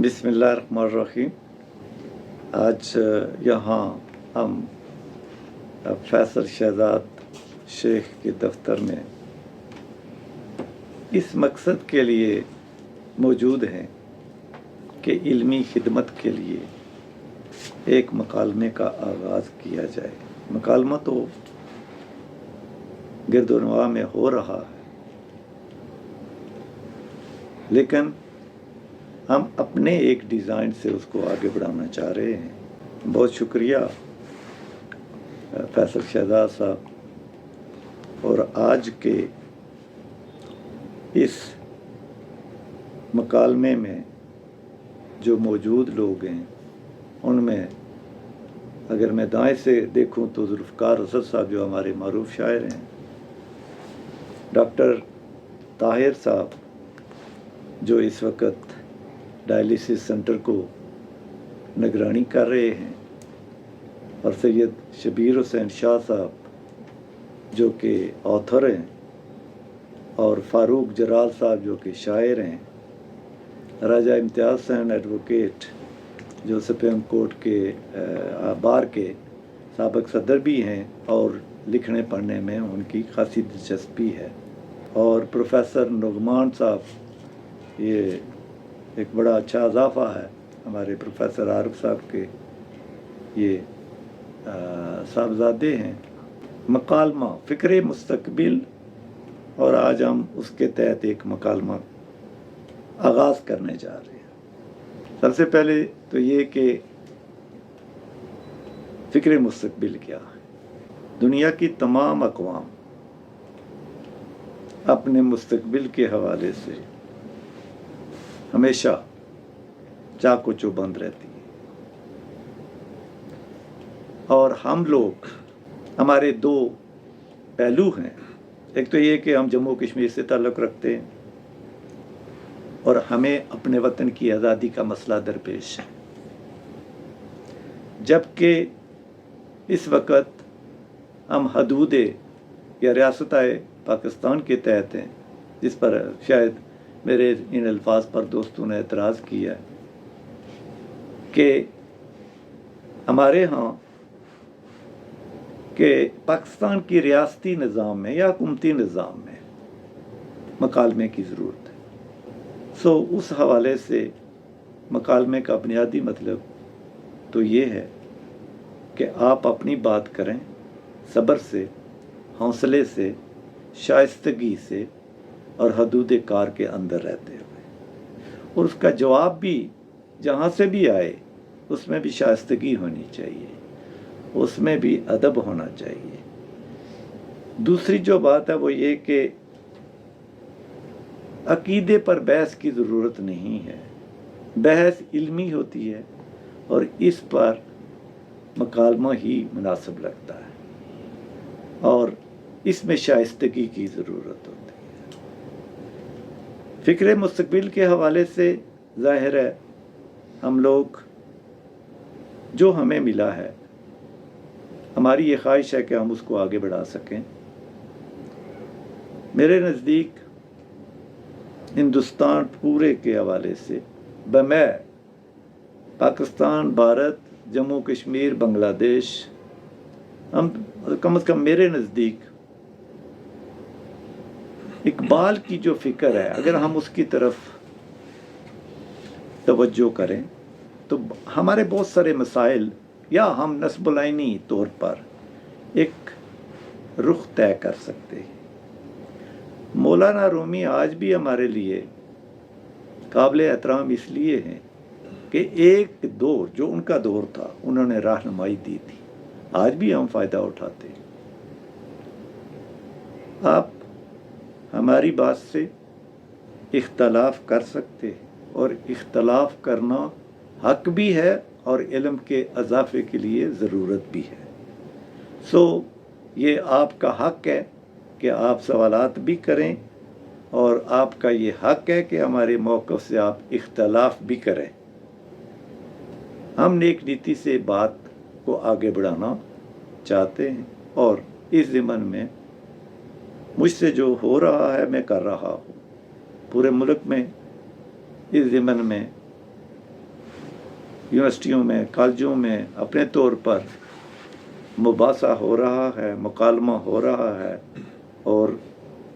बिस्मिल्लाहिर्रहमानिर्रहीम। आज यहाँ हम फैसल शहजाद शेख के दफ्तर में इस मकसद के लिए मौजूद हैं कि इल्मी खिदमत के लिए एक मकालमे का आगाज़ किया जाए। मकालमा तो गिरदोनवा में हो रहा है, लेकिन हम अपने एक डिज़ाइन से उसको आगे बढ़ाना चाह रहे हैं। बहुत शुक्रिया फैसल शहजाद साहब। और आज के इस मकालमे में जो मौजूद लोग हैं, उनमें अगर मैं दाएं से देखूं तो जुल्फ़कार असद साहब जो हमारे मारूफ शायर हैं, डॉक्टर ताहिर साहब जो इस वक्त डायलिसिस सेंटर को निगरानी कर रहे हैं, और सैयद शबीर हुसैन शाह साहब जो कि ऑथर हैं, और फारूक जराल साहब जो कि शायर हैं, राजा इम्तियाज़ हुसैन एडवोकेट जो सुप्रीम कोर्ट के बार के साबिक़ सदर भी हैं और लिखने पढ़ने में उनकी खासी दिलचस्पी है, और प्रोफेसर नुगमान साहब, ये एक बड़ा अच्छा इजाफ़ा है हमारे प्रोफेसर आरिफ साहब के, ये साहबजादे हैं। मकालमा फ़िक्र मुस्तक़बिल, और आज हम उसके तहत एक मकालमा आगाज़ करने जा रहे हैं। सबसे पहले तो ये कि फ़िक्र मुस्तक़बिल क्या है। दुनिया की तमाम अक़वाम अपने मुस्तक़बिल के हवाले से हमेशा चाको चौबंद रहती है, और हम लोग, हमारे दो पहलू हैं। एक तो ये कि हम जम्मू कश्मीर से ताल्लुक़ रखते हैं और हमें अपने वतन की आज़ादी का मसला दरपेश है, जबकि इस वक्त हम हदूद या रियासत पाकिस्तान के तहत हैं, जिस पर शायद मेरे इन अल्फाज पर दोस्तों ने एतराज़ किया कि हमारे यहाँ कि पाकिस्तान की रियासती निज़ाम में या हुकूमती निज़ाम में मकालमे की ज़रूरत है। सो उस हवाले से मकालमे का बुनियादी मतलब तो ये है कि आप अपनी बात करें सब्र से, हौसले से, शाइस्तगी से और हदूद कार के अंदर रहते हुए, और उसका जवाब भी जहाँ से भी आए उसमें भी शाइस्तगी होनी चाहिए, उसमें भी अदब होना चाहिए। दूसरी जो बात है वो ये कि अकीदे पर बहस की ज़रूरत नहीं है, बहस इल्मी होती है, और इस पर मकालमा ही मुनासिब लगता है, और इसमें शाइस्तगी की ज़रूरत होती है। फ़िक्र मुस्तक़बिल के हवाले से ज़ाहिर है हम लोग, जो हमें मिला है, हमारी ये ख्वाहिश है कि हम उसको आगे बढ़ा सकें। मेरे नज़दीक हिंदुस्तान पूरे के हवाले से बमै पाकिस्तान, भारत, जम्मू कश्मीर, बांग्लादेश, हम कम से कम मेरे नज़दीक इकबाल की जो फ़िक्र है, अगर हम उसकी तरफ तवज्जो करें तो हमारे बहुत सारे मसाइल, या हम नस्बुलाइनी तौर पर एक रुख तय कर सकते हैं। मौलाना रूमी आज भी हमारे लिए काबिल एहतराम इसलिए हैं कि एक दौर जो उनका दौर था, उन्होंने रहनुमाई दी थी, आज भी हम फ़ायदा उठाते हैं। आप हमारी बात से इख्तलाफ कर सकते हैं, और इख्तलाफ करना हक भी है और इल्म के अज़ाफ़े के लिए ज़रूरत भी है। सो ये आपका हक है कि आप सवालात भी करें, और आपका ये हक है कि हमारे मौक़िफ़ से आप इख्तलाफ भी करें। हम नेक नीति से बात को आगे बढ़ाना चाहते हैं, और इस ज़िम्मन में मुझसे जो हो रहा है मैं कर रहा हूँ। पूरे मुल्क में इस ज़िम्मन में یونیورسٹیوں میں، کالجوں میں اپنے طور پر مباحثہ ہو رہا ہے، مکالمہ ہو رہا ہے، اور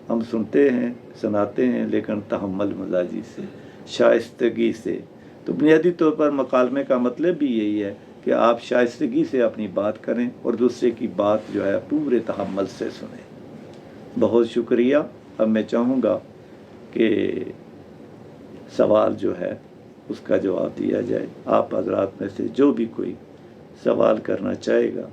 ہم سنتے ہیں، سناتے ہیں، لیکن تحمل مزاجی سے، شائستگی سے۔ تو بنیادی طور پر مکالمے کا مطلب بھی یہی ہے کہ آپ شائستگی سے اپنی بات کریں اور دوسرے کی بات جو ہے پورے تحمل سے سنیں۔ بہت شکریہ۔ اب میں چاہوں گا کہ سوال جو ہے اس کا جواب دیا جائے۔ آپ حضرات میں سے جو بھی کوئی سوال کرنا چاہے گا